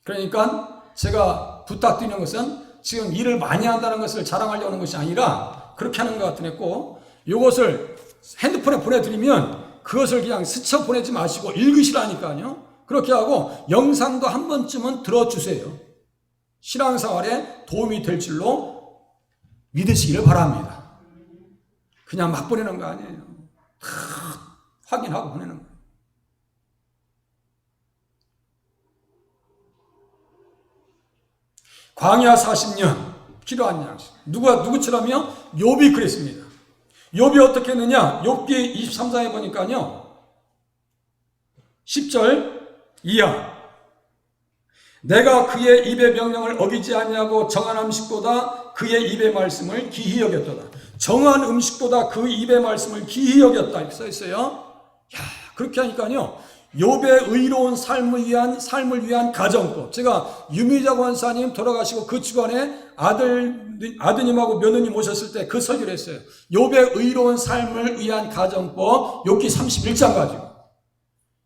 그러니까 제가 부탁드리는 것은 지금 일을 많이 한다는 것을 자랑하려는 것이 아니라 그렇게 하는 것 같으네. 꼭 이것을 핸드폰에 보내드리면 그것을 그냥 스쳐 보내지 마시고 읽으시라니까요. 그렇게 하고 영상도 한 번쯤은 들어주세요. 신앙생활에 도움이 될 줄로 믿으시기를 바랍니다. 그냥 막 보내는 거 아니에요. 다 확인하고 보내는 거예요. 광야 40년 필요한 양식. 누구처럼요? 욥이 그랬습니다. 욥이 어떻게 했느냐? 욥기 23장에 보니까요. 10절 이하. 내가 그의 입의 명령을 어기지 아니하고 정한 음식보다 그의 입의 말씀을 귀히 여겼도다. 정한 음식보다 그 입의 말씀을 귀히 여겼다. 이렇게 써 있어요. 야, 그렇게 하니까요. 욥의 의로운 삶을 위한 가정법. 제가 유미자 권사님 돌아가시고 그 주간에 아드님하고 며느님 오셨을 때 그 설교를 했어요. 욥의 의로운 삶을 위한 가정법, 욥기 31장 가지고.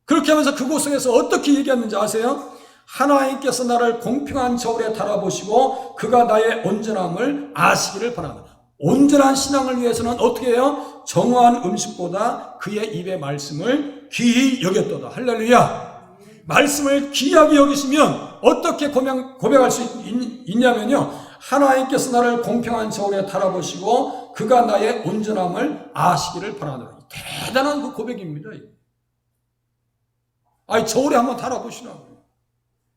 그렇게 하면서 그곳 속에서 어떻게 얘기했는지 아세요? 하나님께서 나를 공평한 저울에 달아보시고 그가 나의 온전함을 아시기를 바랍니다. 온전한 신앙을 위해서는 어떻게 해요? 정화한 음식보다 그의 입의 말씀을 귀히 여겼도다. 할렐루야. 말씀을 귀하게 여기시면 어떻게 고백할 수 있냐면요. 하나님께서 나를 공평한 저울에 달아보시고 그가 나의 온전함을 아시기를 바랍니다. 대단한 그 고백입니다. 아니, 저울에 한번 달아보시라고요.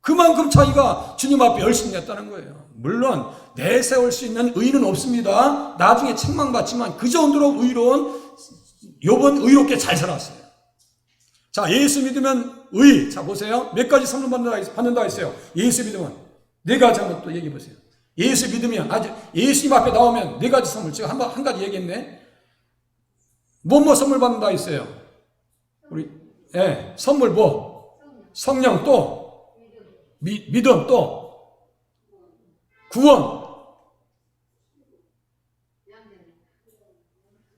그만큼 자기가 주님 앞에 열심히 했다는 거예요. 물론 내세울 수 있는 의는 없습니다. 나중에 책망받지만 그 정도로 의로운 욥은 의롭게 잘 살았어요. 자, 예수 믿으면 의. 자, 보세요. 몇 가지 선물 받는다 했어요. 예수 믿으면 4가지 한번 또 얘기해 보세요. 예수 믿으면 예수님 앞에 나오면 4가지 선물. 제가 한 가지 얘기했네. 뭐 선물 받는다 했어요. 우리 선물 뭐? 성령 또 믿음 또 구원.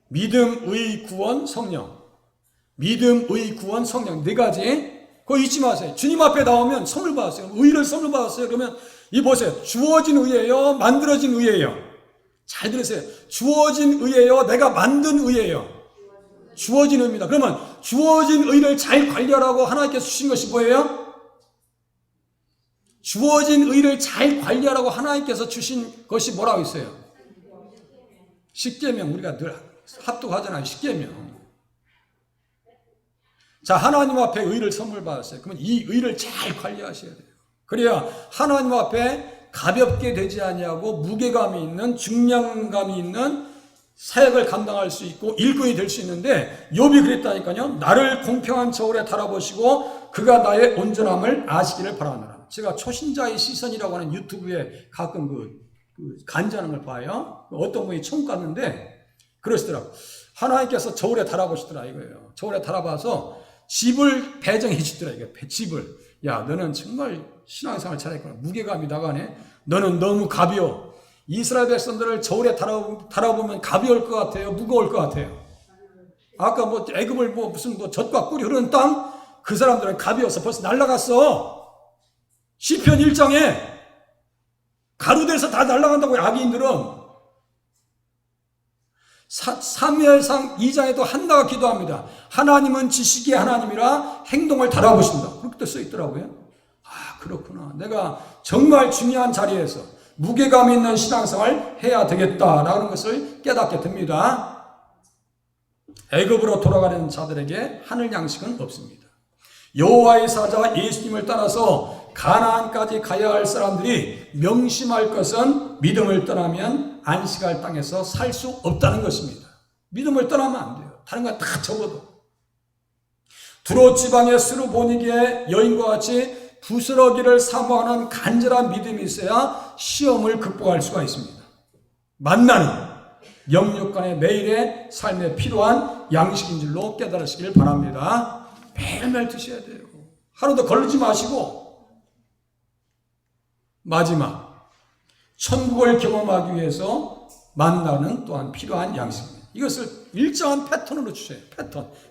믿음, 의, 구원, 성령. 믿음, 의, 구원, 성령. 4가지. 그거 잊지 마세요. 주님 앞에 나오면 선물 받았어요. 의를 선물 받았어요. 그러면 이 보세요. 주어진 의예요? 만들어진 의예요? 잘 들으세요. 주어진 의예요? 내가 만든 의예요? 주어진 의입니다. 그러면 주어진 의를 잘 관리하라고 하나님께서 주신 것이 뭐예요? 주어진 의를 잘 관리하라고 하나님께서 주신 것이 뭐라고 있어요? 십계명. 우리가 늘 합독하잖아요. 십계명. 자, 하나님 앞에 의를 선물 받았어요. 그러면 이 의를 잘 관리하셔야 돼요. 그래야 하나님 앞에 가볍게 되지 아니하고 무게감이 있는, 중량감이 있는 사역을 감당할 수 있고 일꾼이 될 수 있는데, 욥이 그랬다니까요. 나를 공평한 저울에 달아보시고 그가 나의 온전함을 아시기를 바라노라. 제가 초신자의 시선이라고 하는 유튜브에 가끔 간주하는 걸 봐요. 어떤 분이 천국 갔는데 그러시더라고. 하나님께서 저울에 달아보시더라 이거예요. 저울에 달아봐서 집을 배정해 주시더라 이거. 집을. 야, 너는 정말 신앙생활 잘했구나. 무게감이 나가네. 너는 너무 가벼워. 이스라엘 백성들을 저울에 달아보면 가벼울 것 같아요? 무거울 것 같아요? 아까 애굽을 무슨 젖과 꿀이 흐르는 땅? 그 사람들은 가벼워서 벌써 날아갔어. 시편 1장에 가루돼서 다 날아간다고 악인들은. 사무엘상 2장에도 한나가 기도합니다. 하나님은 지식의 하나님이라 행동을 달아보신다. 그렇게 써 있더라고요. 아, 그렇구나. 내가 정말 중요한 자리에서 무게감 있는 신앙생활 해야 되겠다라는 것을 깨닫게 됩니다. 애굽으로 돌아가는 자들에게 하늘 양식은 없습니다. 여호와의 사자 예수님을 따라서 가나안까지 가야 할 사람들이 명심할 것은 믿음을 떠나면 안식할 땅에서 살 수 없다는 것입니다. 믿음을 떠나면 안 돼요. 다른 건 다 접어도. 두로 지방의 스루보니게의 여인과 같이 부스러기를 사모하는 간절한 믿음이 있어야 시험을 극복할 수가 있습니다. 만나는 영육간의 매일의 삶에 필요한 양식인 줄로 깨달으시길 바랍니다. 매일매일 드셔야 돼요. 하루도 걸리지 마시고. 마지막, 천국을 경험하기 위해서 만나는 또한 필요한 양식입니다. 이것을 일정한 패턴으로 주셔요.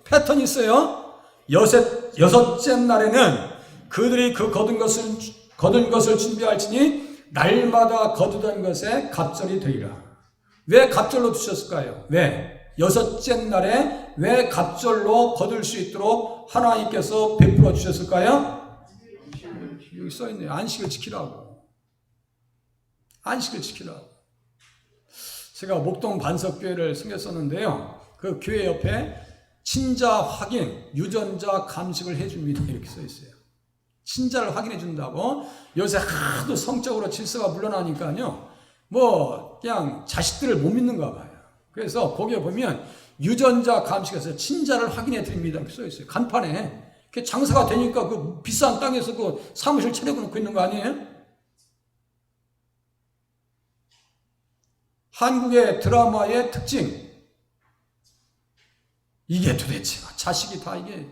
패턴이 있어요. 여섯째 날에는 그들이 그 거둔 것을 준비할지니 날마다 거두던 것에 갑절이 되리라. 왜 갑절로 주셨을까요? 왜? 여섯째 날에 왜 갑절로 거둘 수 있도록 하나님께서 베풀어 주셨을까요? 여기 써있네요. 안식을 지키라고. 안식을 지키라고. 제가 목동 반석교회를 섬겼었는데요. 그 교회 옆에 친자 확인, 유전자 감식을 해줍니다. 이렇게 써있어요. 친자를 확인해 준다고. 요새 하도 성적으로 질서가 물러나니까요. 그냥 자식들을 못 믿는가 봐요. 그래서 거기에 보면 유전자 감식에서 친자를 확인해 드립니다. 이렇게 써있어요. 간판에. 장사가 되니까 그 비싼 땅에서 그 사무실 차려놓고 있는 거 아니에요? 한국의 드라마의 특징. 이게 도대체 자식이 다 이게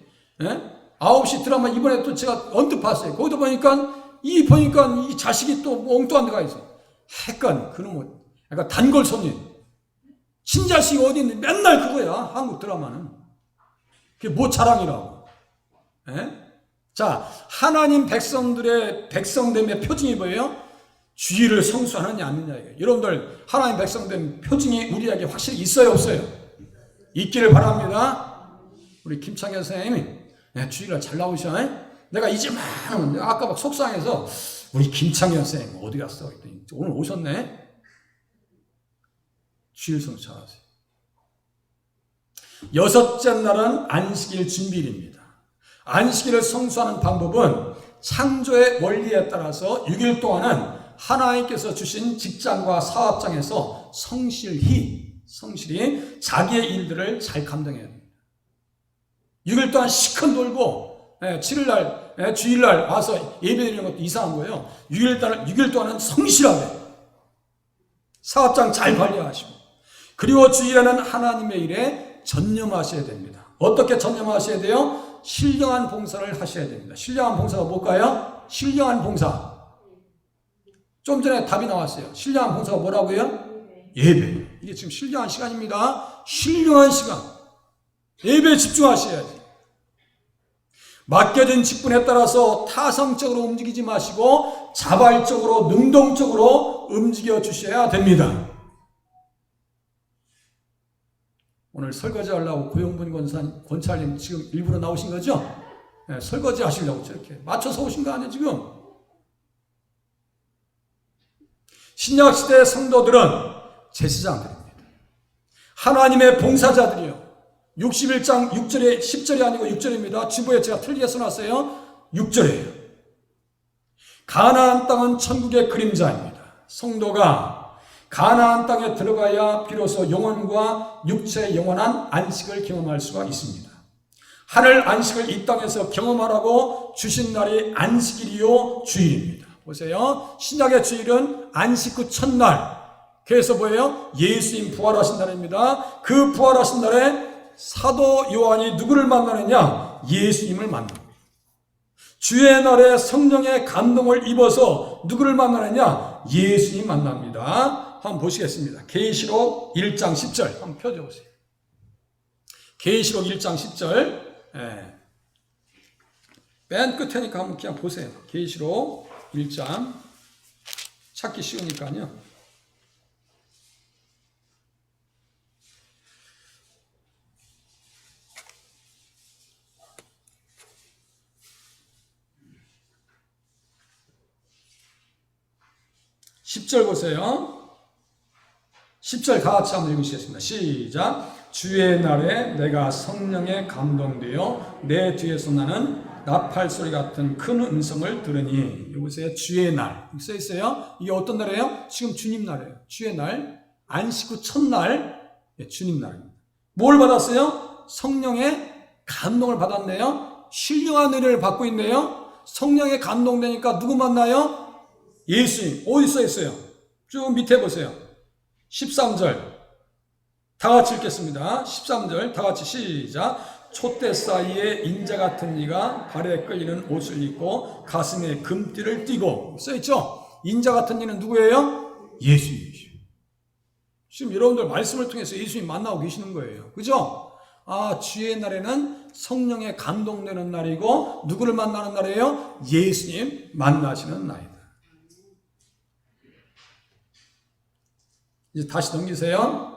9시 드라마 이번에 또 제가 언뜻 봤어요. 거기도 보니까 이 자식이 또 엉뚱한 데가 있어요. 약간 그놈은 약간 단골 손님. 친자식이 어디 있는데 맨날 그거야. 한국 드라마는. 그게 뭐 자랑이라고. 자, 하나님 백성들의 백성됨의 표징이 뭐예요? 주의를 성수하느냐 안 하느냐. 여러분들 하나님 백성된 표징이 우리에게 확실히 있어요 없어요? 있기를 바랍니다. 우리 김창현 선생님이 주의를 잘 나오셔. 내가 이제만 하면 아까 막 속상해서 우리 김창현 선생님 어디 갔어? 오늘 오셨네. 주의를 성수하세요. 여섯째 날은 안식일 준비일입니다. 안식일을 성수하는 방법은 창조의 원리에 따라서 6일 동안은 하나님께서 주신 직장과 사업장에서 성실히 자기의 일들을 잘 감당해야 됩니다. 6일 동안 시큰 놀고 7일날 주일날 와서 예배드리는 것도 이상한 거예요. 6일 동안은 성실하게 사업장 잘 관리하시고, 그리고 주일에는 하나님의 일에 전념하셔야 됩니다. 어떻게 전념하셔야 돼요? 신령한 봉사를 하셔야 됩니다. 신령한 봉사가 뭘까요? 신령한 봉사. 좀 전에 답이 나왔어요. 신령한 봉사가 뭐라고요? 예배. 이게 지금 신령한 시간입니다. 신령한 시간. 예배에 집중하셔야지. 맡겨진 직분에 따라서 타성적으로 움직이지 마시고 자발적으로 능동적으로 움직여 주셔야 됩니다. 오늘 설거지 하려고 고영분 권사님 지금 일부러 나오신 거죠? 네, 설거지 하시려고 저렇게 맞춰서 오신 거 아니에요 지금? 신약시대 성도들은 제사장들입니다. 하나님의 봉사자들이요. 61장 6절에 10절이 아니고 6절입니다. 지부에 제가 틀리게 써놨어요. 6절이에요. 가나안 땅은 천국의 그림자입니다. 성도가 가나안 땅에 들어가야 비로소 영혼과 육체의 영원한 안식을 경험할 수가 있습니다. 하늘 안식을 이 땅에서 경험하라고 주신 날이 안식일이요 주일입니다. 보세요. 신약의 주일은 안식 후 첫날. 그래서 뭐예요? 예수님 부활하신 날입니다. 그 부활하신 날에 사도 요한이 누구를 만나느냐? 예수님을 만납니다. 주의 날에 성령의 감동을 입어서 누구를 만나느냐? 예수님 만납니다. 한번 보시겠습니다. 계시록 1장 10절 한번 펴줘보세요. 계시록 1장 10절 맨 끝에니까 한번 그냥 보세요. 계시록 1장 찾기 쉬우니까요. (10절) 보세요. 10절 다 같이 한번 읽으시겠습니다. 시작. 주의 날에 내가 성령에 감동되어 내 뒤에서 나는 나팔 소리 같은 큰 음성을 들으니. 여보세요. 주의 날 써 있어요. 이게 어떤 날이에요? 지금 주님 날이에요. 주의 날, 안식 후 첫날, 주님 날입니다. 뭘 받았어요? 성령의 감동을 받았네요. 신령한 은혜를 받고 있네요. 성령에 감동되니까 누구 만나요? 예수님. 어디 써 있어요? 쭉 밑에 보세요. 13절 다 같이 읽겠습니다. 13절 다 같이 시작. 촛대 사이에 인자 같은 이가 발에 끌리는 옷을 입고 가슴에 금띠를 띠고. 써있죠? 인자 같은 이는 누구예요? 예수님이시죠. 지금 여러분들 말씀을 통해서 예수님 만나고 계시는 거예요. 그죠? 아, 주의 날에는 성령에 감동되는 날이고 누구를 만나는 날이에요? 예수님 만나시는 날이다. 이제 다시 넘기세요.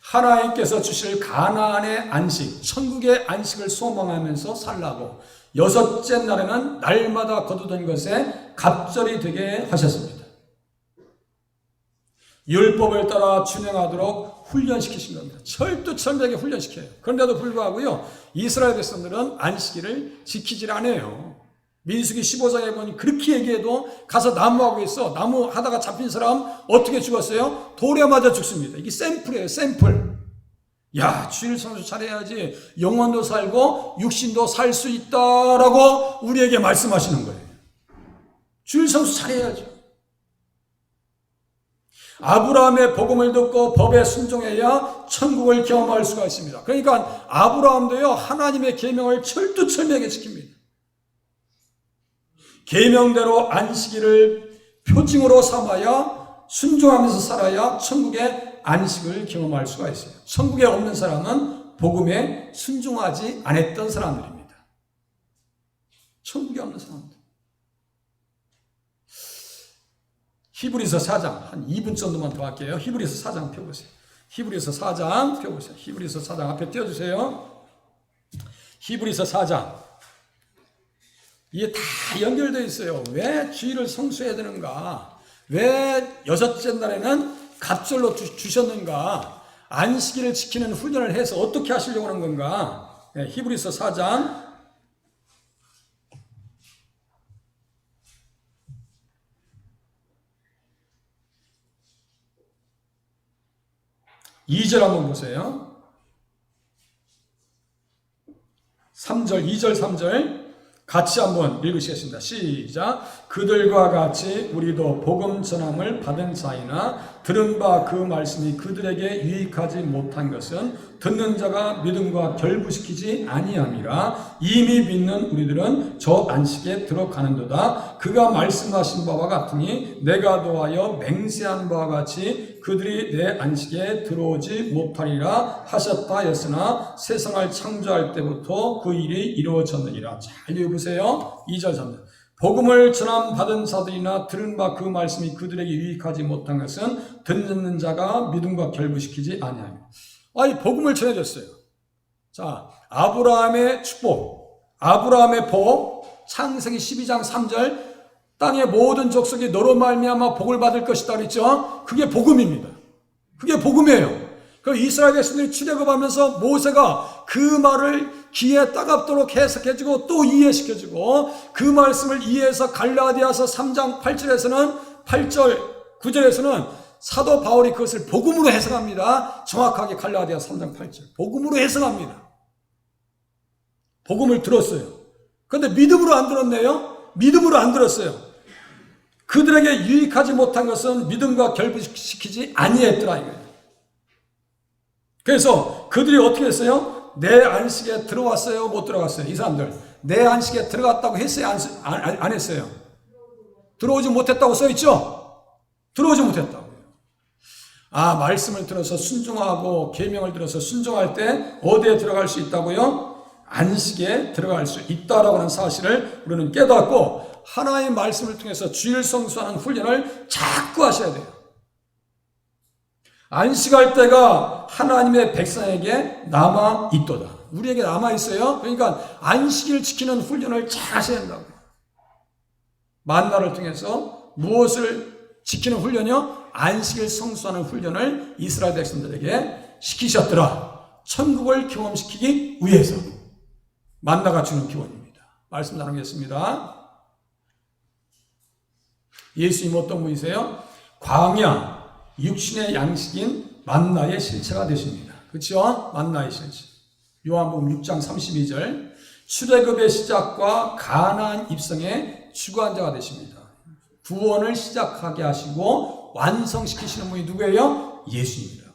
하나님께서 주실 가나안의 안식, 천국의 안식을 소망하면서 살라고 여섯째 날에는 날마다 거두던 것에 갑절이 되게 하셨습니다. 율법을 따라 준행하도록 훈련시키신 겁니다. 철두철미하게 훈련시켜요. 그런데도 불구하고요, 이스라엘 백성들은 안식일을 지키질 않아요. 민수기 15장에 보니 그렇게 얘기해도 가서 나무하고 있어. 나무 하다가 잡힌 사람 어떻게 죽었어요? 돌에 맞아 죽습니다. 이게 샘플이에요. 샘플. 야, 주일 성수 잘해야지 영혼도 살고 육신도 살 수 있다라고 우리에게 말씀하시는 거예요. 주일 성수 잘해야죠. 아브라함의 복음을 듣고 법에 순종해야 천국을 경험할 수가 있습니다. 그러니까 아브라함도요, 하나님의 계명을 철두철미하게 지킵니다. 계명대로 안식일을 표징으로 삼아야, 순종하면서 살아야 천국의 안식을 경험할 수가 있어요. 천국에 없는 사람은 복음에 순종하지 않았던 사람들입니다. 천국에 없는 사람들. 히브리서 4장 한 2분 정도만 더 할게요. 히브리서 4장 펴보세요. 히브리서 4장 펴보세요. 히브리서 4장 앞에 띄워주세요. 히브리서 4장. 이게 다 연결되어 있어요. 왜 주일을 성수해야 되는가? 왜 여섯째 날에는 갑절로 주셨는가? 안식일을 지키는 훈련을 해서 어떻게 하시려고 하는 건가? 네, 히브리서 4장 2절 한번 보세요. 3절, 2절, 3절 같이 한번 읽으시겠습니다. 시작. 그들과 같이 우리도 복음 전함을 받은 자이나 들은 바 그 말씀이 그들에게 유익하지 못한 것은 듣는 자가 믿음과 결부시키지 아니함이라. 이미 믿는 우리들은 저 안식에 들어가는도다. 그가 말씀하신 바와 같으니 내가 도하여 맹세한 바와 같이 그들이 내 안식에 들어오지 못하리라 하셨다 했으나 세상을 창조할 때부터 그 일이 이루어졌느니라. 잘 읽어보세요. 2절 3절. 복음을 전함 받은 자들이나 들은 바 그 말씀이 그들에게 유익하지 못한 것은 듣는 자가 믿음과 결부시키지 아니하며. 아니, 복음을 전해줬어요. 자, 아브라함의 축복, 아브라함의 복, 창세기 12장 3절, 땅의 모든 족속이 너로 말미암아 복을 받을 것이다 그랬죠. 그게 복음입니다. 그게 복음이에요. 그 이스라엘 백성들이 출애굽하면서 모세가 그 말을 귀에 따갑도록 해석해주고 또 이해시켜주고, 그 말씀을 이해해서 갈라디아서 3장 8절에서는 8절 9절에서는 사도 바울이 그것을 복음으로 해석합니다. 정확하게 갈라디아 3장 8절 복음으로 해석합니다. 복음을 들었어요. 그런데 믿음으로 안 들었네요. 믿음으로 안 들었어요. 그들에게 유익하지 못한 것은 믿음과 결부시키지 아니했더라 이거예요. 그래서 그들이 어떻게 했어요? 내 안식에 들어왔어요? 못 들어갔어요? 이 사람들 내 안식에 들어갔다고 했어요? 안 했어요? 들어오지 못했다고 써있죠? 들어오지 못했다고. 말씀을 들어서 순종하고 계명을 들어서 순종할 때 어디에 들어갈 수 있다고요? 안식에 들어갈 수 있다라고 하는 사실을 우리는 깨닫고 하나의 말씀을 통해서 주일 성수하는 훈련을 자꾸 하셔야 돼요. 안식할 때가 하나님의 백성에게 남아 있도다. 우리에게 남아 있어요. 그러니까 안식일 지키는 훈련을 잘 하셔야 된다고요. 만나를 통해서 무엇을 지키는 훈련이요? 안식일 성수하는 훈련을 이스라엘 백성들에게 시키셨더라. 천국을 경험시키기 위해서. 만나가 주는 기원입니다. 말씀 나누겠습니다. 예수님 어떤 분이세요? 광야, 육신의 양식인 만나의 실체가 되십니다. 그렇죠? 만나의 실체. 요한복음 6장 32절 출애굽의 시작과 가나안 입성의 주관자가 되십니다. 구원을 시작하게 하시고 완성시키시는 분이 누구예요? 예수입니다.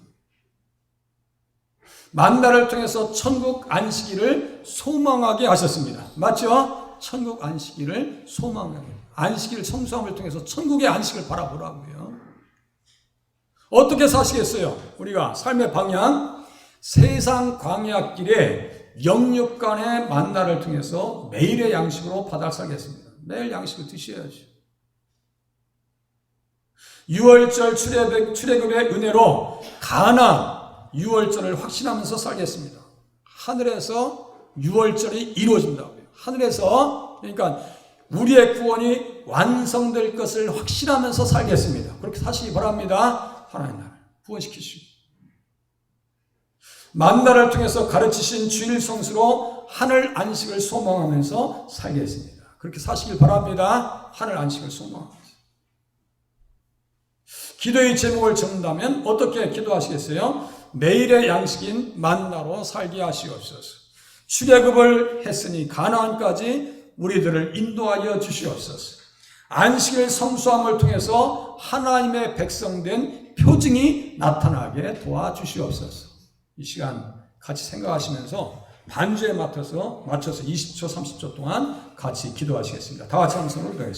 만나를 통해서 천국 안식일을 소망하게 하셨습니다. 맞죠? 천국 안식일을 소망하게. 안식일 성수함을 통해서 천국의 안식을 바라보라고요. 어떻게 사시겠어요? 우리가 삶의 방향, 세상 광야길에 영육간의 만나를 통해서 매일의 양식으로 바닥 살겠습니다. 매일 양식을 드셔야죠. 6월절 출애굽의 은혜로 가나 6월절을 확신하면서 살겠습니다. 하늘에서 6월절이 이루어진다고요. 하늘에서 그러니까 우리의 구원이 완성될 것을 확신하면서 살겠습니다. 그렇게 사시기 바랍니다. 하나님 나라를 구원시키시고 만나를 통해서 가르치신 주일 성수로 하늘 안식을 소망하면서 살겠습니다. 그렇게 사시길 바랍니다. 하늘 안식을 소망하면서. 기도의 제목을 적는다면 어떻게 기도하시겠어요? 매일의 양식인 만나로 살게 하시옵소서. 출애굽을 했으니 가나안까지 우리들을 인도하여 주시옵소서. 안식일 성수함을 통해서 하나님의 백성된 표징이 나타나게 도와주시옵소서. 이 시간 같이 생각하시면서 반주에 맞춰서 20초 30초 동안 같이 기도하시겠습니다. 다 같이 함성으로 기도하겠습니다.